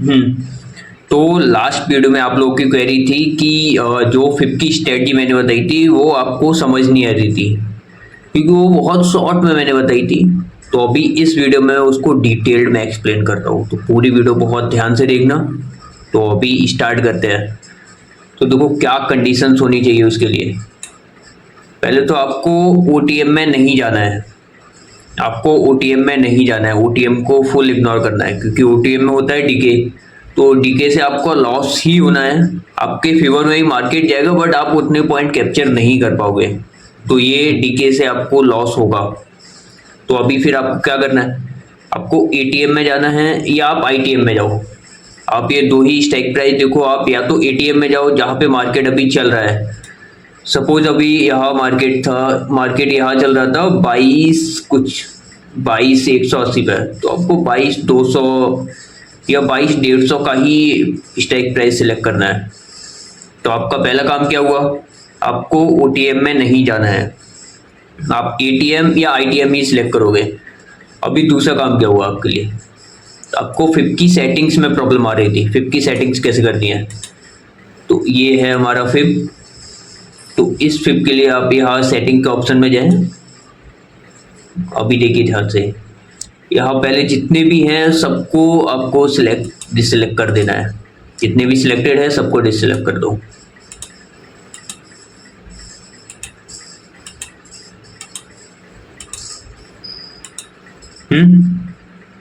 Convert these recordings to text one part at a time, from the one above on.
हम्म। तो last video में आप लोगों की क्वेरी थी कि जो फिब की स्ट्रेटजी मैंने बताई थी वो आपको समझ नहीं आ रही थी, क्योंकि वो बहुत शॉर्ट में मैंने बताई थी। तो अभी इस वीडियो में उसको डिटेल्ड में एक्सप्लेन करता हूँ, तो पूरी वीडियो बहुत ध्यान से देखना। तो अभी स्टार्ट करते हैं। तो देखो क्या कंडीशंस होनी चाहिए उसके लिए। पहले तो आपको ओटीएम में नहीं जाना है। आपको ओटीएम में नहीं जाना है, ओटीएम को फुल इग्नोर करना है, क्योंकि ओटीएम में होता है डीके। तो डीके से आपको लॉस ही होना है। आपके फेवर में ही मार्केट जाएगा, बट आप उतने पॉइंट कैप्चर नहीं कर पाओगे। तो ये डीके से आपको लॉस होगा। तो अभी फिर आपको क्या करना है, आपको एटीएम में जाना है या आप आईटीएम में जाओ। आप ये दो ही स्ट्राइक प्राइस देखो। आप या तो एटीएम में जाओ जहाँ पे मार्केट अभी चल रहा है। सपोज अभी यहाँ मार्केट था, मार्केट यहाँ चल रहा था 22 कुछ, 22,180 पे। तो आपको 22,200 या 22,150 का ही स्ट्राइक प्राइस सिलेक्ट करना है। तो आपका पहला काम क्या हुआ, आपको ओटीएम में नहीं जाना है, आप एटीएम या आईटीएम ही सिलेक्ट करोगे। अभी दूसरा काम क्या हुआ आपके लिए, आपको फिब की सेटिंग्स में प्रॉब्लम आ रही थी। फिब की सेटिंग्स कैसे करनी है, तो ये है हमारा फिब। तो इस फिब के लिए आप यहाँ सेटिंग के ऑप्शन में जाएं। अभी देखिए ध्यान से, यहाँ पहले जितने भी हैं सबको आपको सिलेक्ट डिसलेक्ट कर देना है। जितने भी सिलेक्टेड है सबको डिसलेक्ट कर दो।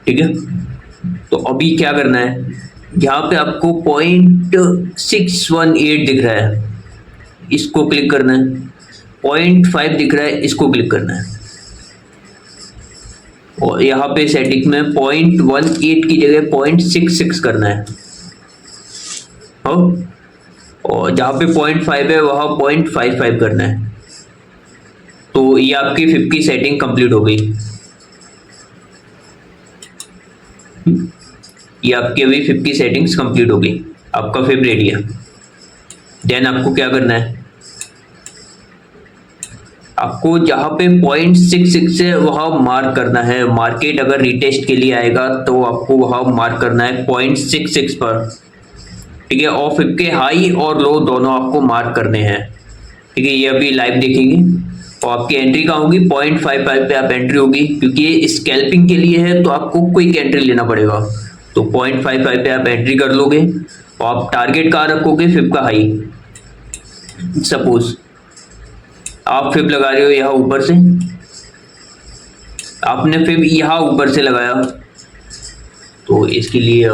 ठीक है। तो अभी क्या करना है, यहाँ पे आपको 0.618 दिख रहा है, इसको क्लिक करना है। 0.5 दिख रहा है, इसको क्लिक करना है। और यहाँ पे सेटिंग में 0.18 की जगह 0.66 करना है। हो? और जहाँ पे 0.5 है वहाँ 0.55 करना है। तो ये आपकी 50 सेटिंग कंप्लीट हो गई। ये आपकी अभी 50 सेटिंग्स कंप्लीट हो गई, आपका फिब रेडी है। देन आपको क्या करना है, आपको जहां पे 0.66 है वहां मार्क करना है। मार्केट अगर रिटेस्ट के लिए आएगा तो आपको वहां मार्क करना है 0.66 पर। ठीक है। और फिब के हाई और लो दोनों आपको मार्क करने हैं। ठीक है। ये अभी लाइव देखेंगे। और आपकी एंट्री कहाँ होगी, 0.55 पे आप एंट्री होगी, क्योंकि ये स्कैल्पिंग के लिए है तो आपको क्विक एंट्री लेना पड़ेगा। तो 0.55 पे आप एंट्री कर लोगे। और आप टारगेट कहाँ रखोगे, फिब का हाई। सपोज आप फिब लगा रहे हो यहाँ ऊपर से, आपने फिब यहाँ ऊपर से लगाया, तो इसके लिए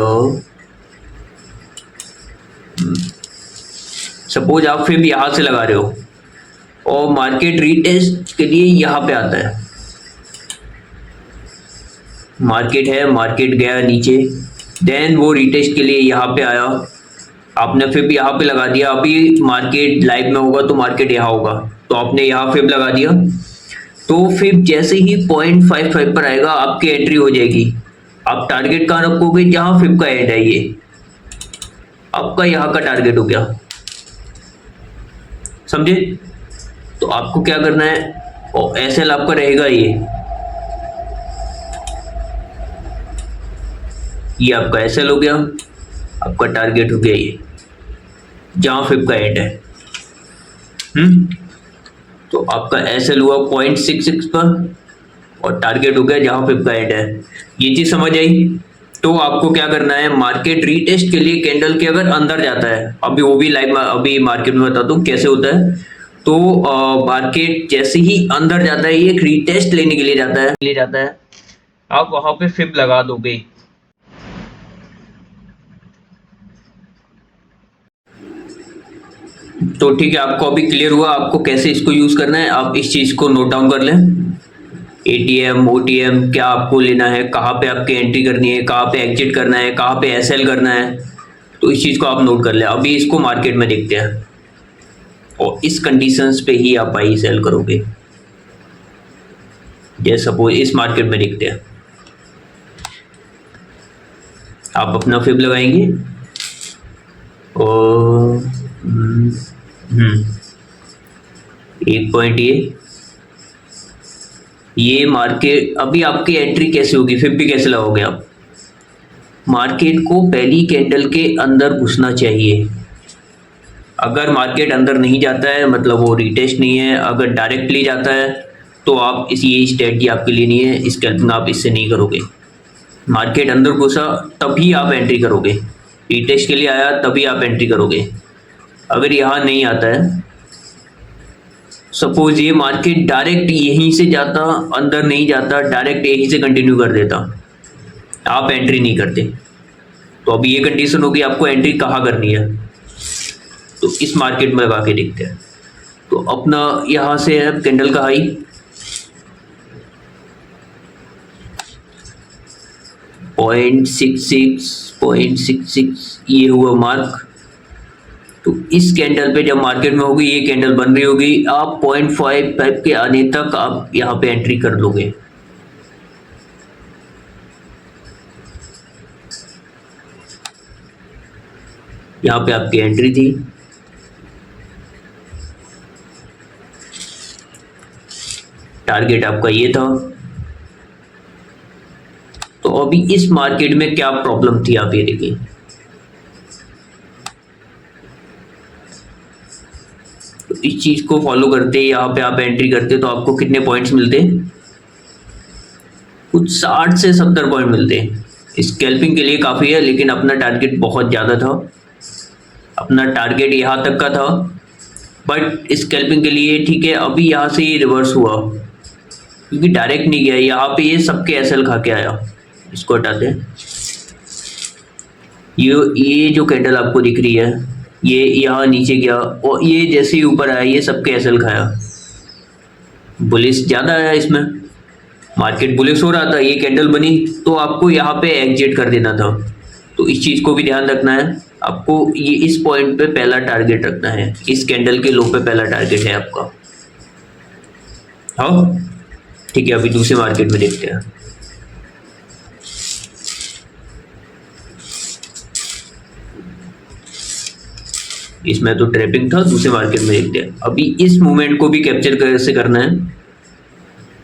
सपोज आप फिब यहाँ से लगा रहे हो और मार्केट रीटेस्ट के लिए यहाँ पे आता है। मार्केट है, मार्केट गया नीचे, देन वो रीटेस्ट के लिए यहाँ पे आया, आपने फिब यहाँ पे लगा दिया। अभी मार्केट लाइव में होगा तो मार्केट यहाँ होगा, तो आपने यहाँ फिब लगा दिया। तो फिब जैसे ही 0.55 पर आएगा आपकी एंट्री हो जाएगी। आप टारगेट कहाँ रखोगे, जहां फिब का एंड है, ये आपका यहाँ का टारगेट हो गया। समझे। तो आपको क्या करना है, और एसएल आपका रहेगा ये आपका एसएल हो गया, आपका टारगेट हो गया ये जहां फिब का एंड है। तो आपका एसएल हुआ 0.66 पर और टारगेट हो गया जहां फिब का एंड है। ये चीज समझ आई। तो आपको क्या करना है, मार्केट रीटेस्ट के लिए कैंडल के अगर अंदर जाता है, अभी वो भी लाइव अभी मार्केट में बता दूं कैसे होता है। तो मार्केट जैसे ही अंदर जाता है, ये एक रीटेस्ट लेने के लिए जाता है, आप वहां पे फिब लगा दोगे। तो ठीक है, आपको अभी क्लियर हुआ आपको कैसे इसको यूज करना है। आप इस चीज को नोट डाउन कर लें। एटीएम ओटीएम क्या आपको लेना है, कहाँ पे आपकी एंट्री करनी है, कहाँ पे एग्जिट करना है, कहाँ पे एसएल करना है, तो इस चीज को आप नोट कर लें। अभी इसको मार्केट में देखते हैं और इस कंडीशंस पे ही आप बाई सेल करोगे। जैसे सपोज इस मार्केट में देखते हैं, आप अपना फिब लगाएंगे और 1 पॉइंट ये मार्केट। अभी आपकी एंट्री कैसे होगी, फिब भी कैसे लगाओगे आप, मार्केट को पहली कैंडल के अंदर घुसना चाहिए। अगर मार्केट अंदर नहीं जाता है मतलब वो रीटेस्ट नहीं है, अगर डायरेक्टली जाता है तो आप ये स्ट्रेटजी आपके लिए नहीं है, स्कैल्पिंग आप इससे नहीं करोगे। मार्केट अंदर घुसा तभी आप एंट्री करोगे, रीटेस्ट के लिए आया तभी आप एंट्री करोगे। अगर यहाँ नहीं आता है, सपोज ये मार्केट डायरेक्ट यहीं से जाता, अंदर नहीं जाता, डायरेक्ट यहीं से कंटिन्यू कर देता, आप एंट्री नहीं करते, तो अभी ये कंडीशन होगी आपको एंट्री कहाँ करनी है। तो इस मार्केट में लगा के देखते हैं। तो अपना यहाँ से है कैंडल का हाई, .66 ये हुआ मार्क। तो इस कैंडल पे जब मार्केट में होगी, ये कैंडल बन रही होगी, आप 0.55 के आने तक आप यहाँ पे एंट्री कर लोगे। यहाँ पे आपकी एंट्री थी, टारगेट आपका ये था। तो अभी इस मार्केट में क्या प्रॉब्लम थी आप ये देखिए, तो इस चीज को फॉलो करते यहाँ पे आप एंट्री करते तो आपको कितने पॉइंट्स मिलते, कुछ 60 से 70 पॉइंट मिलते। स्कैल्पिंग के लिए काफी है, लेकिन अपना टारगेट बहुत ज्यादा था, अपना टारगेट यहाँ तक का था, बट स्कैल्पिंग के लिए ठीक है। अभी यहाँ से ये रिवर्स हुआ क्योंकि डायरेक्ट नहीं गया, यहाँ पे ये सबके एसएल खा के आया। इसको हटाते हैं। ये जो कैंडल आपको दिख रही है, ये यहाँ नीचे गया और ये जैसे ही ऊपर आया ये सबके एसएल खाया। बुलिश ज़्यादा आया इसमें, मार्केट बुलिश हो रहा था, ये कैंडल बनी तो आपको यहाँ पे एग्जिट कर देना था। तो इस चीज़ को भी ध्यान रखना है आपको, ये इस पॉइंट पे पहला टारगेट रखना है, इस कैंडल के लो पे पहला टारगेट है आपका। हाँ ठीक है, अभी दूसरे मार्केट में देखते हैं। इसमें तो ट्रैपिंग था, दूसरे मार्केट में देखते हैं। अभी इस मूवमेंट को भी कैप्चर कैसे करना है,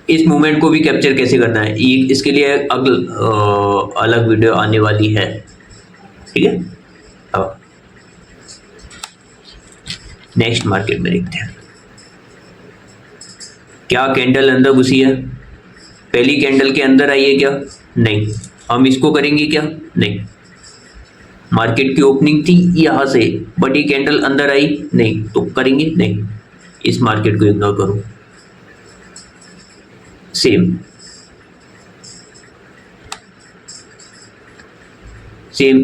इस मूवमेंट को भी कैप्चर कैसे करना है, ये इसके लिए अलग वीडियो आने वाली है, ठीक है। अब नेक्स्ट मार्केट में देखते हैं। क्या कैंडल अंदर घुसी है, पहली कैंडल के अंदर आई है क्या, नहीं। हम इसको करेंगे क्या, नहीं। मार्केट की ओपनिंग थी यहाँ से, बट ये कैंडल अंदर आई नहीं, तो करेंगे नहीं। इस मार्केट को इग्नोर करो। सेम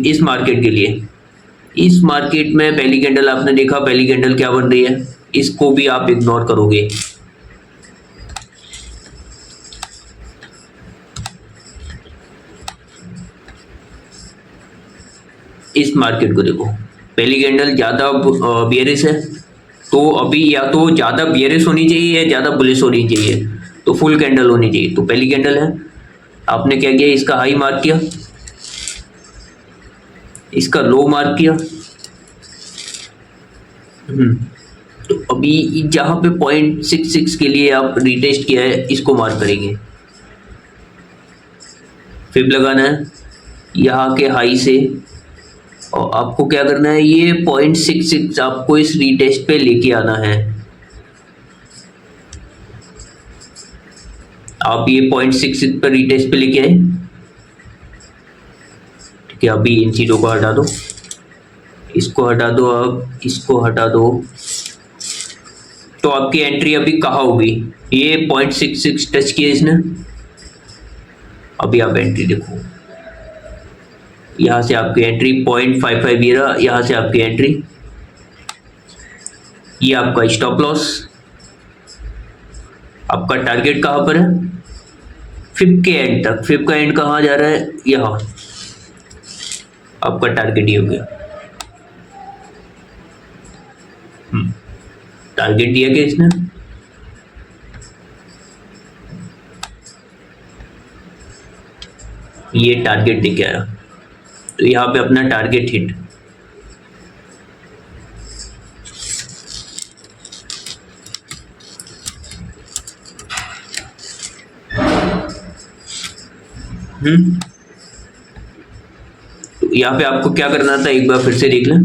इस मार्केट के लिए, इस मार्केट में पहली कैंडल आपने देखा, पहली कैंडल क्या बन रही है, इसको भी आप इग्नोर करोगे। इस मार्केट को देखो, पहली कैंडल ज्यादा बियरिश है, तो अभी या तो ज्यादा बियरिश होनी चाहिए या ज्यादा बुलिश होनी चाहिए, तो फुल कैंडल होनी चाहिए। तो पहली कैंडल है, आपने क्या किया, इसका हाई मार्क किया, इसका लो मार्क किया। तो अभी जहां पे 0.66 के लिए आप रिटेस्ट किया है, इसको मार्क करेंगे, फिब लगाना है यहाँ के हाई से, और आपको क्या करना है, ये 0.66 आपको इस रीटेस्ट पे लेके आना है। आप ये 0.66 पर रीटेस्ट पे लेके आए, ठीक है। अभी इन चीजों को हटा दो, इसको हटा दो, अब इसको हटा दो। तो आपकी एंट्री अभी कहाँ होगी, ये 0.66 टच किया इसने, अभी आप एंट्री देखो, यहाँ से आपकी एंट्री 0.55 ये रहा, यहाँ से आपकी एंट्री, ये आपका स्टॉप लॉस। आपका टारगेट कहाँ पर है, फिब के एंड तक। फिब का एंड कहाँ जा रहा है, यहाँ, आपका टारगेट ये हो गया। टारगेट दिया क्या इसने, ये टारगेट दिख गया, तो यहाँ पे अपना टारगेट हिट। यहाँ पे आपको क्या करना था, एक बार फिर से देख लें,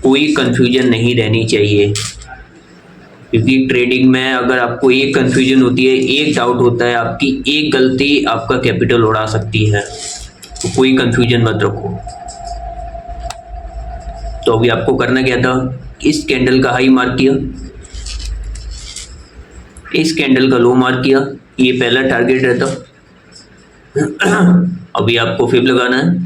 कोई कंफ्यूजन नहीं रहनी चाहिए, क्योंकि ट्रेडिंग में अगर आपको एक कंफ्यूजन होती है, एक डाउट होता है, आपकी एक गलती आपका कैपिटल उड़ा सकती है, तो कोई कंफ्यूजन मत रखो। तो अभी आपको करना क्या था, इस कैंडल का हाई मार्क किया, इस कैंडल का लो मार्क किया, ये पहला टारगेट रहता। अभी आपको फिब लगाना है।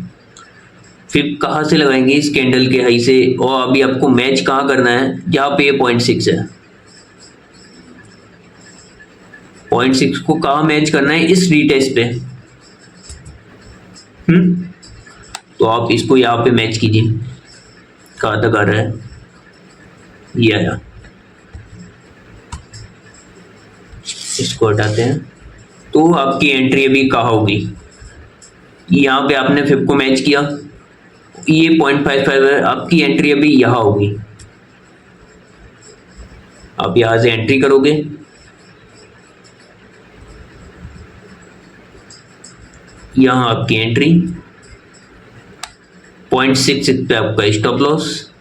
फिब कहाँ से लगाएंगे, इस कैंडल के हाई से, और अभी आपको मैच कहाँ करना है, जहाँ पे ये 0.6 है, 0.6 को कहाँ मैच करना है, इस रीटेस्ट पे। तो आप इसको यहाँ पे मैच कीजिए, कहाँ तक आ रहा है, ये आया, इसको हटाते हैं। तो आपकी एंट्री अभी कहाँ होगी, यहाँ पे आपने फिब को मैच किया, ये 0.55 है, आपकी एंट्री अभी यहाँ होगी। आप यहाँ से एंट्री करोगे, यहाँ आपकी एंट्री 0.66 पे आपका स्टॉप लॉस,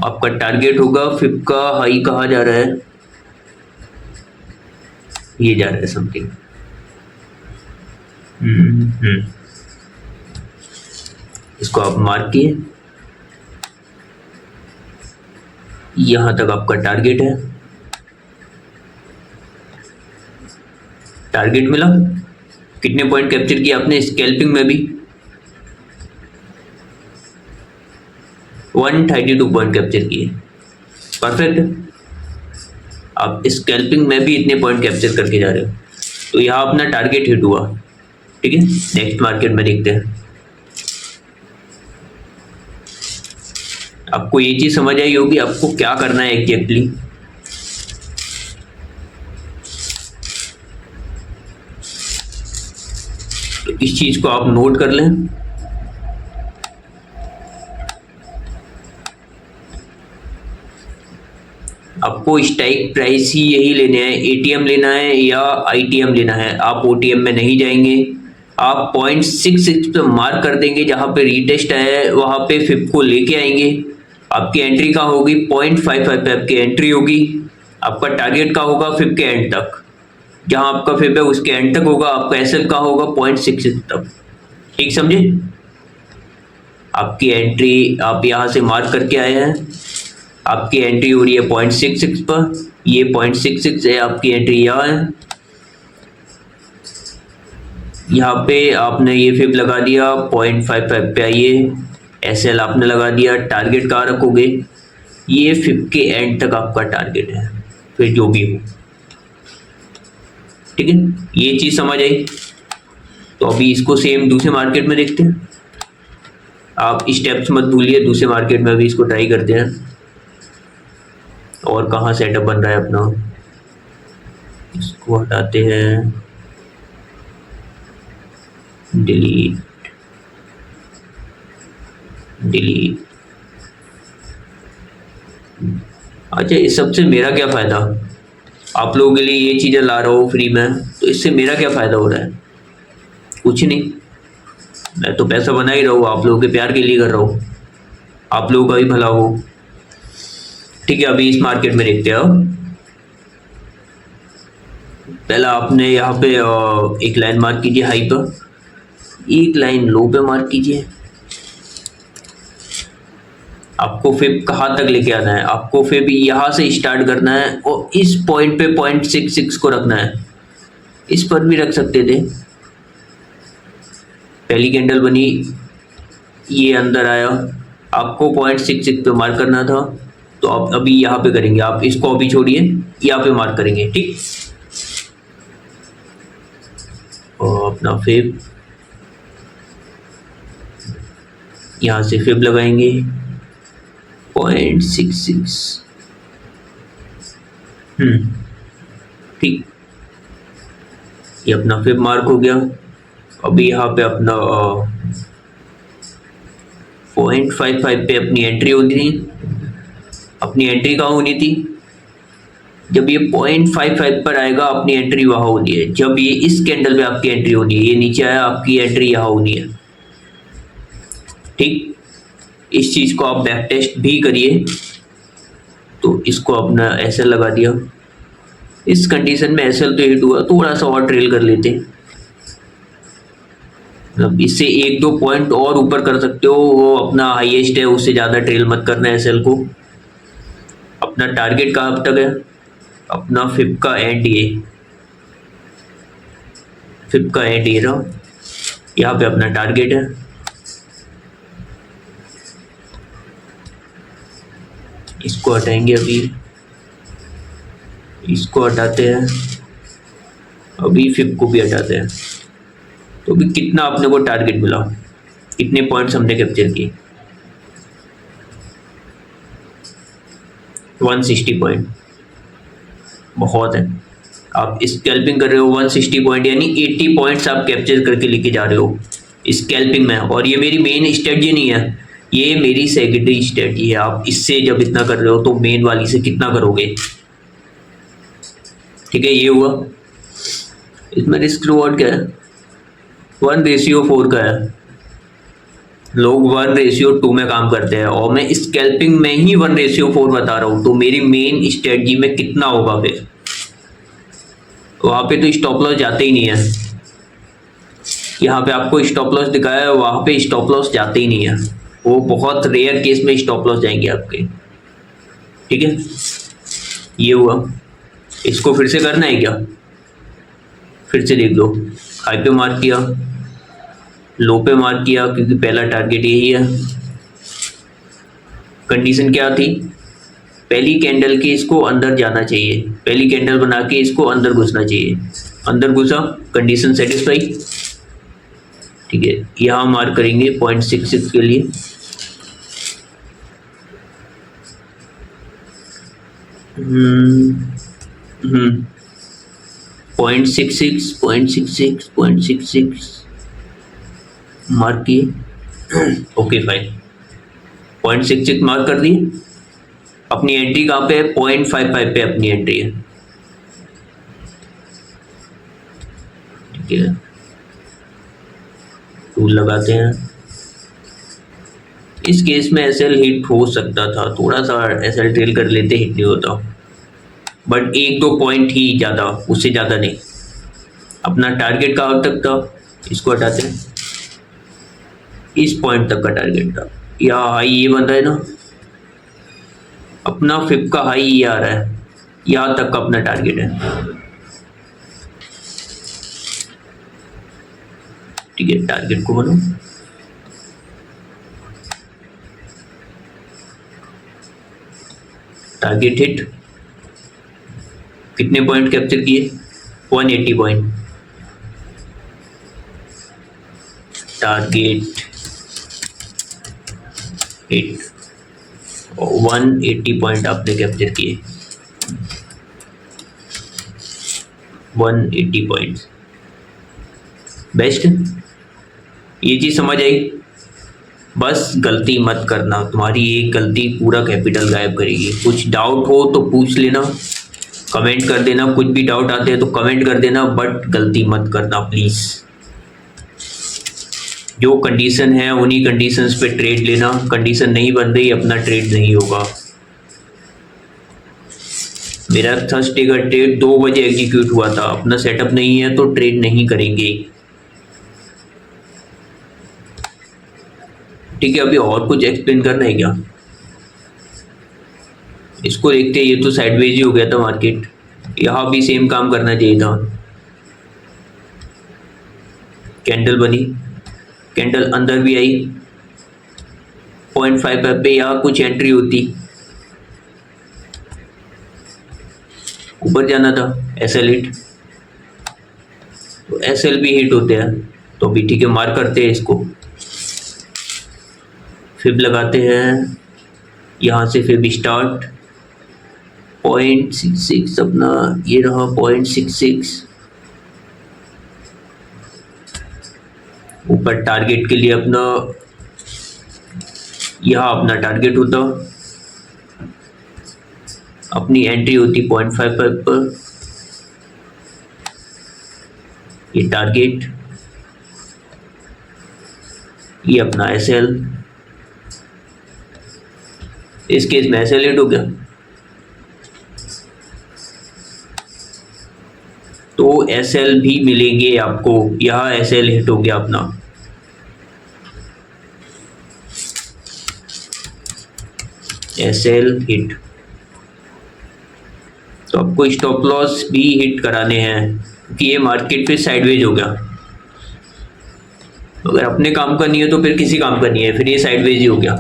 आपका टारगेट होगा फिब का हाई कहाँ जा रहा है, ये जा रहा है समथिंग, इसको आप मार्क किए, यहां तक आपका टारगेट है, टारगेट मिला। कितने पॉइंट कैप्चर किए आपने स्कैल्पिंग में भी, 132 पॉइंट कैप्चर किए, परफेक्ट। आप स्कैल्पिंग में भी इतने पॉइंट कैप्चर करके जा रहे हो, तो यहाँ अपना टारगेट हिट हुआ। ठीक है, नेक्स्ट मार्केट में देखते हैं। आपको ये चीज समझ आई होगी आपको क्या करना है एग्जैक्टली। तो इस चीज को आप नोट कर लें। आपको स्ट्राइक प्राइस ही यही लेने हैं, एटीएम लेना है या आईटीएम लेना है। आप ओटीएम में नहीं जाएंगे, आप 0.66 पे मार्क कर देंगे, जहां पे रीटेस्ट है वहां पे फिब को लेके आएंगे। आपकी एंट्री का होगी 0.55 पे आपकी एंट्री होगी। आपका टारगेट का होगा फिब के एंड तक, जहां आपका फिब है उसके एंड तक होगा। आपका एसएल का होगा 0.66 तक। ठीक समझे। आपकी एंट्री आप यहां से मार्क करके आए हैं, आपकी एंट्री हो रही है 0.66 पर, ये 0.66 है, आपकी एंट्री यहाँ है। यहाँ पे आपने ये फिब लगा दिया, 0.55 पे आइए, एसएल आपने लगा दिया। टारगेट कहाँ रखोगे, ये फिब के एंड तक आपका टारगेट है, फिर जो भी हो। ठीक है, ये चीज समझ आई। तो अभी इसको सेम दूसरे मार्केट में देखते हैं। आप स्टेप्स मत भूलिए, दूसरे मार्केट में भी इसको ट्राई करते हैं। और कहाँ सेटअप बन रहा है अपना, इसको हटाते हैं, डिलीट डिलीट। अच्छा, इस सबसे मेरा क्या फायदा, आप लोगों के लिए ये चीजें ला रहा हूँ फ्री में, तो इससे मेरा क्या फायदा हो रहा है, कुछ नहीं। मैं तो पैसा बना ही रहा हूँ, आप लोगों के प्यार के लिए कर रहा हूँ, आप लोगों का भी भला हो। ठीक है, अभी इस मार्केट में देखते हो। पहला आपने यहाँ पे एक लाइन मार्क कीजिए हाई पर, एक लाइन लो पे मार्क कीजिए। आपको फिब कहाँ तक लेके आना है, आपको फिब यहाँ से स्टार्ट करना है और इस पॉइंट पे 0.66 को रखना है। इस पर भी रख सकते थे। पहली कैंडल बनी, ये अंदर आया, आपको 0.66 पे मार्क करना था, तो आप अभी यहाँ पे करेंगे। आप इसको अभी छोड़िए, यहाँ पे मार्क करेंगे। ठीक, और अपना फिब यहाँ से फिब लगाएंगे 0.66। ठीक, ये अपना फिब मार्क हो गया। अभी यहाँ पे अपना 0.55 पे अपनी एंट्री होनी थी। अपनी एंट्री कहाँ होनी थी, जब ये 0.55 पर आएगा अपनी एंट्री वहां होनी है, जब ये इस कैंडल पे आपकी एंट्री होनी है, ये नीचे आया आपकी एंट्री यहाँ होनी है। ठीक, इस चीज को आप बैक टेस्ट भी करिए। तो इसको अपना एसएल लगा दिया, इस कंडीशन में एसएल तो हिट हुआ, थोड़ा सा और ट्रेल कर लेते, मतलब इससे 1-2 पॉइंट और ऊपर कर सकते हो, वो अपना हाईएस्ट है, उससे ज़्यादा ट्रेल मत करना है एसएल को। अपना टारगेट कहाँ तक है, अपना फिप का एंड, ये फिप का एंड ये रहा, यहाँ पे अपना टारगेट है। इसको हटाएंगे, अभी इसको हटाते हैं, अभी फिप को भी हटाते हैं। तो अभी कितना अपने को टारगेट मिला, कितने पॉइंट्स हमने कैप्चर किए, 160 पॉइंट, बहुत है। आप स्कैल्पिंग कर रहे हो 160 पॉइंट, यानी 80 पॉइंट्स आप कैप्चर करके लेके जा रहे हो स्कैल्पिंग में। और ये मेरी मेन स्ट्रेटजी नहीं है, ये मेरी सेकेंडरी स्ट्रेटजी है। आप इससे जब इतना कर रहे हो तो मेन वाली से कितना करोगे। ठीक है, ये हुआ। इसमें रिस्क रिवॉर्ड क्या है, 1:4 का है। लोग 1:2 में काम करते हैं और मैं स्कैल्पिंग में ही 1:4 बता रहा हूँ। तो मेरी मेन स्ट्रेटजी में कितना होगा फिर, वहां पे तो स्टॉप लॉस जाते ही नहीं है। यहाँ पे आपको स्टॉप लॉस दिखाया है, वहां पे स्टॉप लॉस जाते ही नहीं है, वो बहुत रेयर केस में स्टॉप लॉस जाएंगे आपके। ठीक है, ये हुआ। इसको फिर से करना है क्या, फिर से देख लो, हाई पे मार्क किया, लो पे मार्क किया, क्योंकि पहला टारगेट यही है। कंडीशन क्या थी, पहली कैंडल के इसको अंदर जाना चाहिए, पहली कैंडल बना के इसको अंदर घुसना चाहिए, अंदर घुसा, कंडीशन सेटिस्फाई। ठीक है, यहाँ मार्क करेंगे 0.66 के लिए। हम्म 0.66 मार्क किए। ओके फाइन, 0.66 मार्क कर दिए। अपनी एंट्री कहाँ पे है, 0.55 पे अपनी एंट्री है। ठीक है, टूल लगाते हैं। इस केस में एसएल हिट हो सकता था, थोड़ा सा एसएल ट्रेल कर लेते, हिट नहीं होता, बट 1-2 पॉइंट ही ज़्यादा, उससे ज़्यादा नहीं। अपना टारगेट कहाँ तक था, इसको हटाते हैं, इस पॉइंट तक का टारगेट था। या हाई ये बन रहा है ना, अपना फिप का हाई ये आ रहा है, यहाँ तक का अपना टारगेट है। ठीक है, टारगेट को बनो, टारगेट हिट। कितने पॉइंट कैप्चर किए, 180 पॉइंट। टारगेट हिट, 180 पॉइंट आपने कैप्चर किए, 180 पॉइंट, बेस्ट। ये चीज समझ आई, बस गलती मत करना, तुम्हारी एक गलती पूरा कैपिटल गायब करेगी। कुछ डाउट हो तो पूछ लेना, कमेंट कर देना, कुछ भी डाउट आते हैं तो कमेंट कर देना, बट गलती मत करना प्लीज। जो कंडीशन है उन्हीं कंडीशंस पे ट्रेड लेना, कंडीशन नहीं बन रही अपना ट्रेड नहीं होगा। मेरा थर्सडे का ट्रेड 2 बजे एग्जीक्यूट हुआ था, अपना सेटअप नहीं है तो ट्रेड नहीं करेंगे। ठीक है, अभी और कुछ एक्सप्लेन करना है क्या, इसको देखते हैं। ये तो साइडवेज ही हो गया था मार्केट, यहाँ भी सेम काम करना चाहिए था। कैंडल बनी, कैंडल अंदर भी आई, 0.55 पे यहाँ कुछ एंट्री होती, ऊपर जाना था, एसएल हिट, तो एसएल भी हिट होते हैं। तो अभी ठीक है, मार्क करते हैं इसको, फिब लगाते हैं, यहाँ से फिब स्टार्ट 0.66, अपना ये रहा 0.66। ऊपर टारगेट के लिए अपना, यहाँ अपना टारगेट होता, अपनी एंट्री होती 0.55 पर, ये टारगेट, ये अपना एसएल, इस केस में एसएल हिट हो गया, तो एसएल भी मिलेंगे आपको। यह एसएल हिट हो गया अपना, एसएल हिट, तो आपको स्टॉप लॉस भी हिट कराने हैं क्योंकि ये मार्केट पे साइडवेज हो गया। अगर अपने काम का नहीं है तो फिर किसी काम का नहीं है, फिर ये साइडवेज ही हो गया।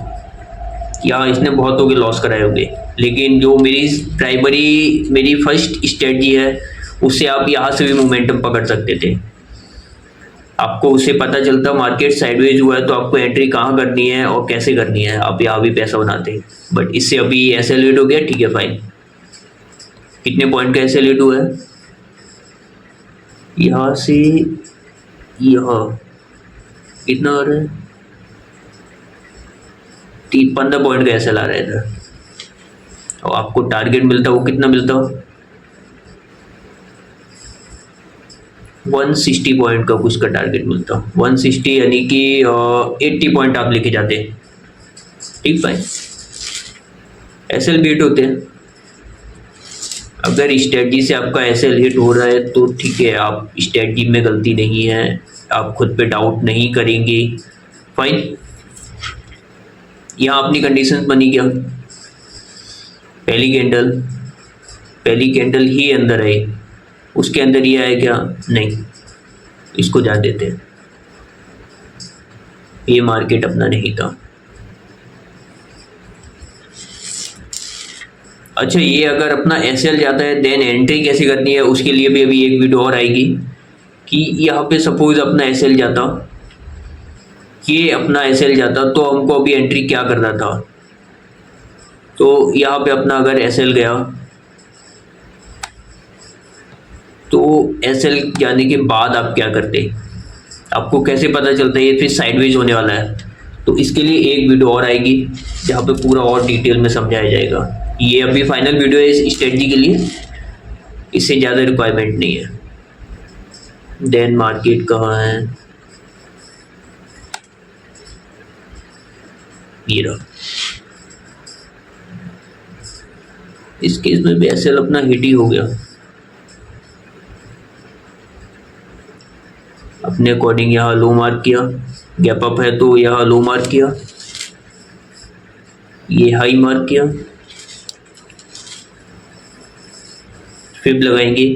यहाँ इसने बहुतों के लॉस कराए होंगे, लेकिन जो मेरी फर्स्ट स्ट्रेटजी है उससे आप यहाँ से भी मोमेंटम पकड़ सकते थे। आपको उससे पता चलता मार्केट साइडवेज हुआ है तो आपको एंट्री कहाँ करनी है और कैसे करनी है, आप यहाँ भी पैसा बनाते। बट इससे अभी एसएल हिट हो गया, ठीक है फाइन। कितने पॉइंट का एसएल हिट हुआ है? यहाँ से यहाँ कितना आ रहा है? 15 पॉइंट का एसएल आ रहा है इधर, और आपको टारगेट मिलता वो कितना मिलता? 160 पॉइंट का कुछ का टारगेट मिलता, 160 यानी कि 80 पॉइंट आप लेके जाते, ठीक भाई। एसएल बीट होते हैं। अगर स्ट्रेटजी से आपका एसएल हिट हो रहा है तो ठीक है, आप स्ट्रेटजी में गलती नहीं है, आप खुद पे डाउट नहीं करेंगे, फाइन। यहाँ अपनी कंडीशंस बनी क्या? पहली कैंडल ही अंदर आई, उसके अंदर ये आया क्या? नहीं, इसको जा देते हैं, ये मार्केट अपना नहीं था। अच्छा, ये अगर अपना एसएल जाता है देन एंट्री कैसे करनी है उसके लिए भी अभी एक वीडियो और आएगी। कि यहाँ पे सपोज अपना एसएल जाता, ये अपना एसएल जाता तो हमको अभी एंट्री क्या करना था। तो यहाँ पे अपना अगर एसएल गया तो एसएल जाने के बाद आप क्या करते, आपको कैसे पता चलता है ये फिर साइडवेज होने वाला है। तो इसके लिए एक वीडियो और आएगी जहाँ पे पूरा और डिटेल में समझाया जाएगा। ये अभी फाइनल वीडियो है इस स्ट्रेटजी के लिए, इससे ज़्यादा रिक्वायरमेंट नहीं है। देन मार्केट कहाँ है? ये रहा। इस केस में भी एसएल अपना हिट ही हो गया, अपने अकॉर्डिंग यहाँ लो मार्क किया, गैप अप है तो यहाँ लो मार्क किया, ये हाई मार्क किया, फिब लगाएंगे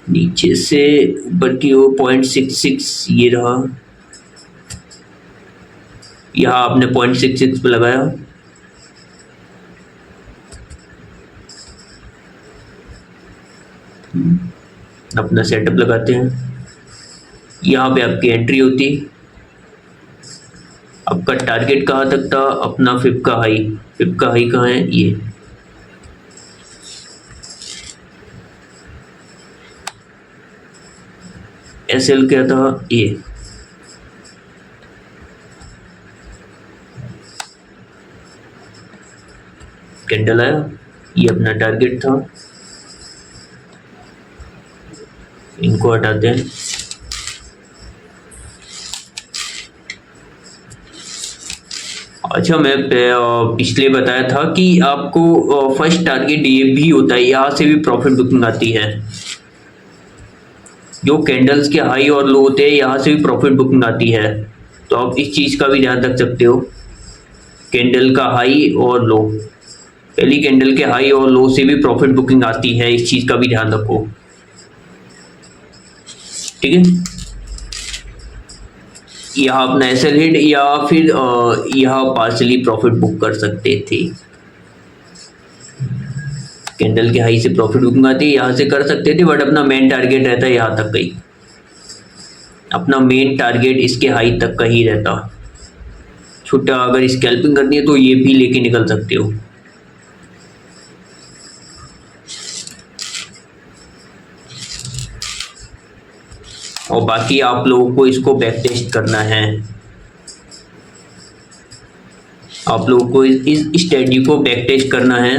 नीचे से ऊपर की वो 0.66 ये रहा, यहाँ आपने 0.66 पे लगाया, अपना सेटअप लगाते हैं। यहाँ पे आपकी एंट्री होती, आपका टारगेट कहाँ तक था? अपना फिब का हाई कहाँ है? ये एसएल क्या था? ये कैंडल आया, ये अपना टारगेट था, इनको हटाते हैं। अच्छा, मैं पिछले बताया था कि आपको फर्स्ट टारगेट ये भी होता है, यहाँ से भी प्रॉफिट बुकिंग आती है। जो कैंडल्स के हाई और लो होते हैं यहाँ से भी प्रॉफिट बुकिंग आती है, तो आप इस चीज़ का भी ध्यान रख सकते हो। कैंडल का हाई और लो, पहली कैंडल के हाई और लो से भी प्रॉफिट बुकिंग आती है, इस चीज़ का भी ध्यान रखो, ठीक है। यहाँ अपना एसएल हिट या फिर यहाँ पार्सली प्रॉफिट बुक कर सकते थे। कैंडल के हाई से प्रॉफिट बुकिंग आती है, यहाँ से कर सकते थे, बट अपना मेन टारगेट रहता है यहाँ तक का ही, अपना मेन टारगेट इसके हाई तक का ही रहता। छोटा अगर स्कैल्पिंग करनी है तो ये भी लेके निकल सकते हो। और बाकी आप लोगों को इसको बैक टेस्ट करना है, आप लोगों को इस स्ट्रेटजी को बैक टेस्ट करना है,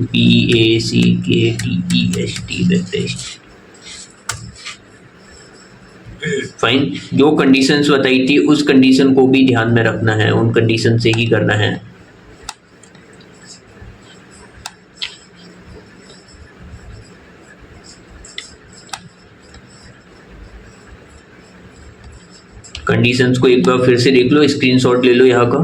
BACKTEST बैक टेस्ट। फाइन, जो कंडीशंस बताई थी उस कंडीशन को भी ध्यान में रखना है, उन कंडीशन से ही करना है। कंडीशंस को एक बार फिर से देख लो, स्क्रीनशॉट ले लो यहाँ का।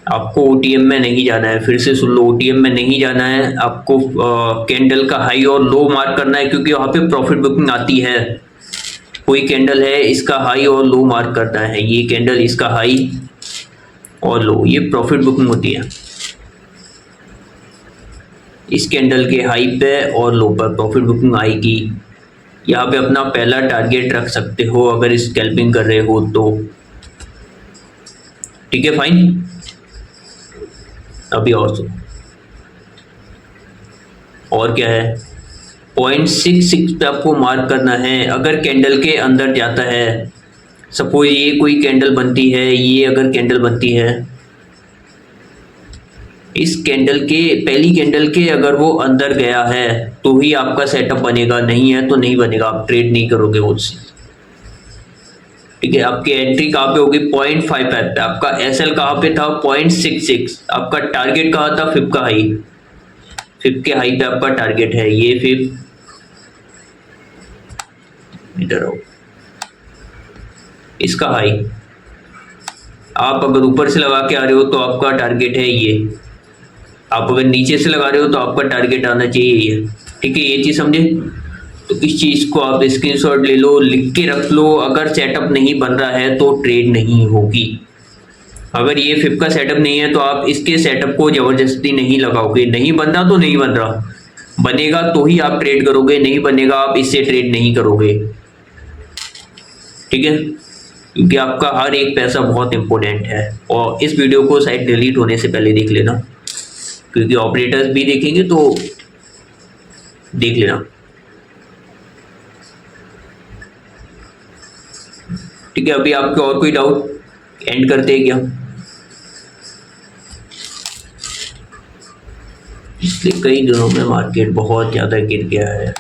आपको ओटीएम में नहीं जाना है, फिर से सुन लो, ओटीएम में नहीं जाना है आपको। कैंडल का हाई और लो मार्क करना है, क्योंकि वहां पे प्रॉफिट बुकिंग आती है। कोई कैंडल है, इसका हाई और लो मार्क करना है, ये कैंडल इसका हाई और लो, ये प्रॉफिट बुकिंग होती है। इस कैंडल के हाई पे और लो पर प्रॉफिट बुकिंग आएगी। यहाँ पे अपना पहला टारगेट रख सकते हो अगर स्कैल्पिंग कर रहे हो तो। ठीक है, फाइन। अभी और सुनो, और क्या है, 0.66 पे आपको मार्क करना है। अगर कैंडल के अंदर जाता है, सपोज ये कोई कैंडल बनती है, ये अगर कैंडल बनती है, इस कैंडल के पहली कैंडल के अगर वो अंदर गया है तो ही आपका सेटअप बनेगा, नहीं है तो नहीं बनेगा, आप ट्रेड नहीं करोगे उससे। ठीक है, आपकी एंट्री कहाँ पे होगी, 0.55 पे। आपका एसएल कहाँ पे था, 0.66। आपका टारगेट कहाँ था, फिप का हाई, फिप के हाई पे आपका टारगेट है, ये फिप इधर आओ, इसका हाई। आप अगर ऊपर से लगा के आ रहे हो तो आपका टारगेट है ये, आप अगर नीचे से लगा रहे हो तो आपका टारगेट आना चाहिए ये। ठीक है, ये चीज समझे। तो इस चीज को आप स्क्रीनशॉट ले लो, लिख के रख लो। अगर सेटअप नहीं बन रहा है तो ट्रेड नहीं होगी। अगर ये फिप का सेटअप नहीं है तो आप इसके सेटअप को जबरदस्ती नहीं लगाओगे। नहीं बन रहा तो नहीं बन रहा, बनेगा तो ही आप ट्रेड करोगे, नहीं बनेगा आप इससे ट्रेड नहीं करोगे। ठीक है, क्योंकि आपका हर एक पैसा बहुत इंपॉर्टेंट है। और इस वीडियो को शायद डिलीट होने से पहले देख लेना, क्योंकि ऑपरेटर्स भी देखेंगे तो देख लेना। ठीक है, अभी आपके और कोई डाउट, एंड करते हैं क्या? पिछले कई दिनों में मार्केट बहुत ज्यादा गिर गया है।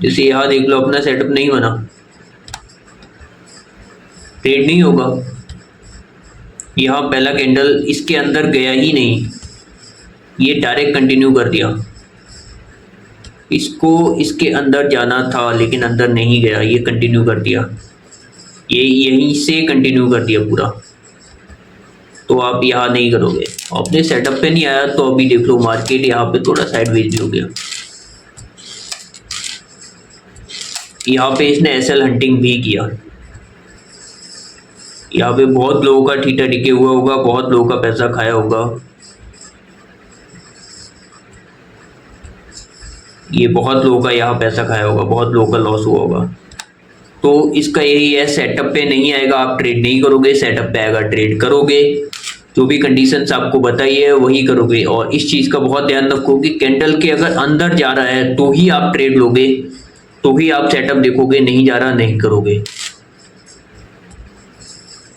जैसे यहाँ देख लो, अपना सेटअप नहीं बना, ट्रेड नहीं होगा। यहाँ पहला कैंडल इसके अंदर गया ही नहीं, ये डायरेक्ट कंटिन्यू कर दिया। इसको इसके अंदर जाना था लेकिन अंदर नहीं गया, ये कंटिन्यू कर दिया, ये यहीं से कंटिन्यू कर दिया पूरा। तो आप यहाँ नहीं करोगे, अपने सेटअप पे नहीं आया तो अभी देख लो मार्केट यहाँ पे थोड़ा साइडवेज हो गया। यहाँ पे इसने एसएल हंटिंग भी किया। यहाँ पे बहुत लोगों का ठीठा टिके हुआ होगा, बहुत लोगों का पैसा खाया होगा। ये बहुत लोगों का यहाँ पैसा खाया होगा, बहुत लोगों का लॉस हुआ होगा। तो इसका यही है, सेटअप पे नहीं आएगा आप ट्रेड नहीं करोगे, सेटअप पे आएगा ट्रेड करोगे। जो भी कंडीशंस आपको बताई है वही करोगे। और इस चीज़ का बहुत ध्यान रखो कि कैंडल के अगर अंदर जा रहा है तो ही आप ट्रेड लोगे, तो ही आप सेटअप देखोगे, नहीं जा रहा नहीं करोगे।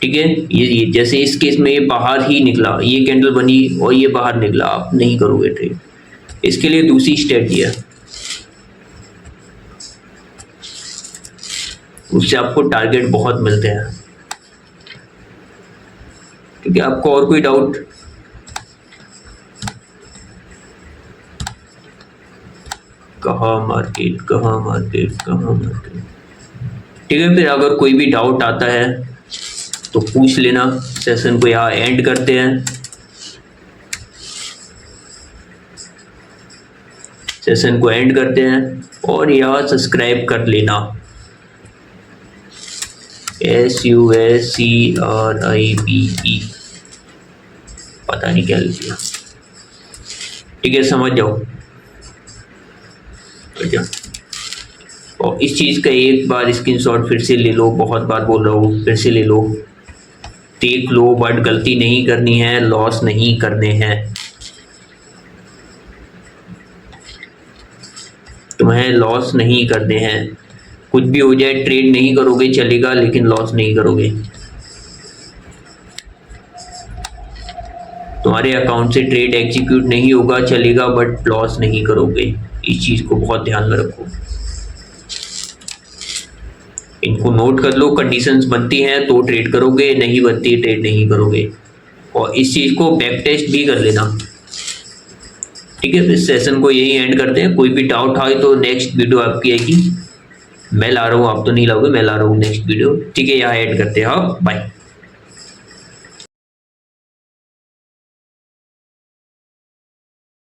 ठीक है, ये जैसे इस केस में ये बाहर ही निकला, ये कैंडल बनी और ये बाहर निकला, आप नहीं करोगे ट्रेड। इसके लिए दूसरी स्ट्रेटजी है, उससे आपको टारगेट बहुत मिलते हैं। ठीक है, आपको और कोई डाउट? कहाँ मार्केट, कहाँ मार्केट, कहाँ मार्केट? ठीक है, फिर अगर कोई भी डाउट आता है तो पूछ लेना। सेशन को यहाँ एंड करते हैं, सेशन को एंड करते हैं और यहाँ सब्सक्राइब कर लेना। SUSCRIBE, पता नहीं क्या लिख दिया। ठीक है, समझ जाओ। अच्छा, और इस चीज़ का एक बार स्क्रीनशॉट फिर से ले लो, बहुत बार बोल रहा हूँ, फिर से ले लो, देख लो, बट गलती नहीं करनी है, लॉस नहीं करने हैं, तुम्हें लॉस नहीं करने हैं। कुछ भी हो जाए, ट्रेड नहीं करोगे चलेगा, लेकिन लॉस नहीं करोगे। तुम्हारे अकाउंट से ट्रेड एग्जीक्यूट नहीं होगा चलेगा, बट लॉस नहीं करोगे। इस चीज को बहुत ध्यान में रखो, इनको नोट कर लो। कंडीशंस बनती हैं तो ट्रेड करोगे, नहीं बनती ट्रेड नहीं करोगे। और इस चीज को बैक टेस्ट भी कर लेना। ठीक है, इस सेशन को यही एंड करते हैं। कोई भी डाउट आए तो नेक्स्ट वीडियो आपकी आएगी, मैं ला रहा हूँ, आप तो नहीं लाओगे, मैं ला रहा हूँ नेक्स्ट वीडियो। ठीक है, यहाँ एड करते हैं। हाँ, बाय।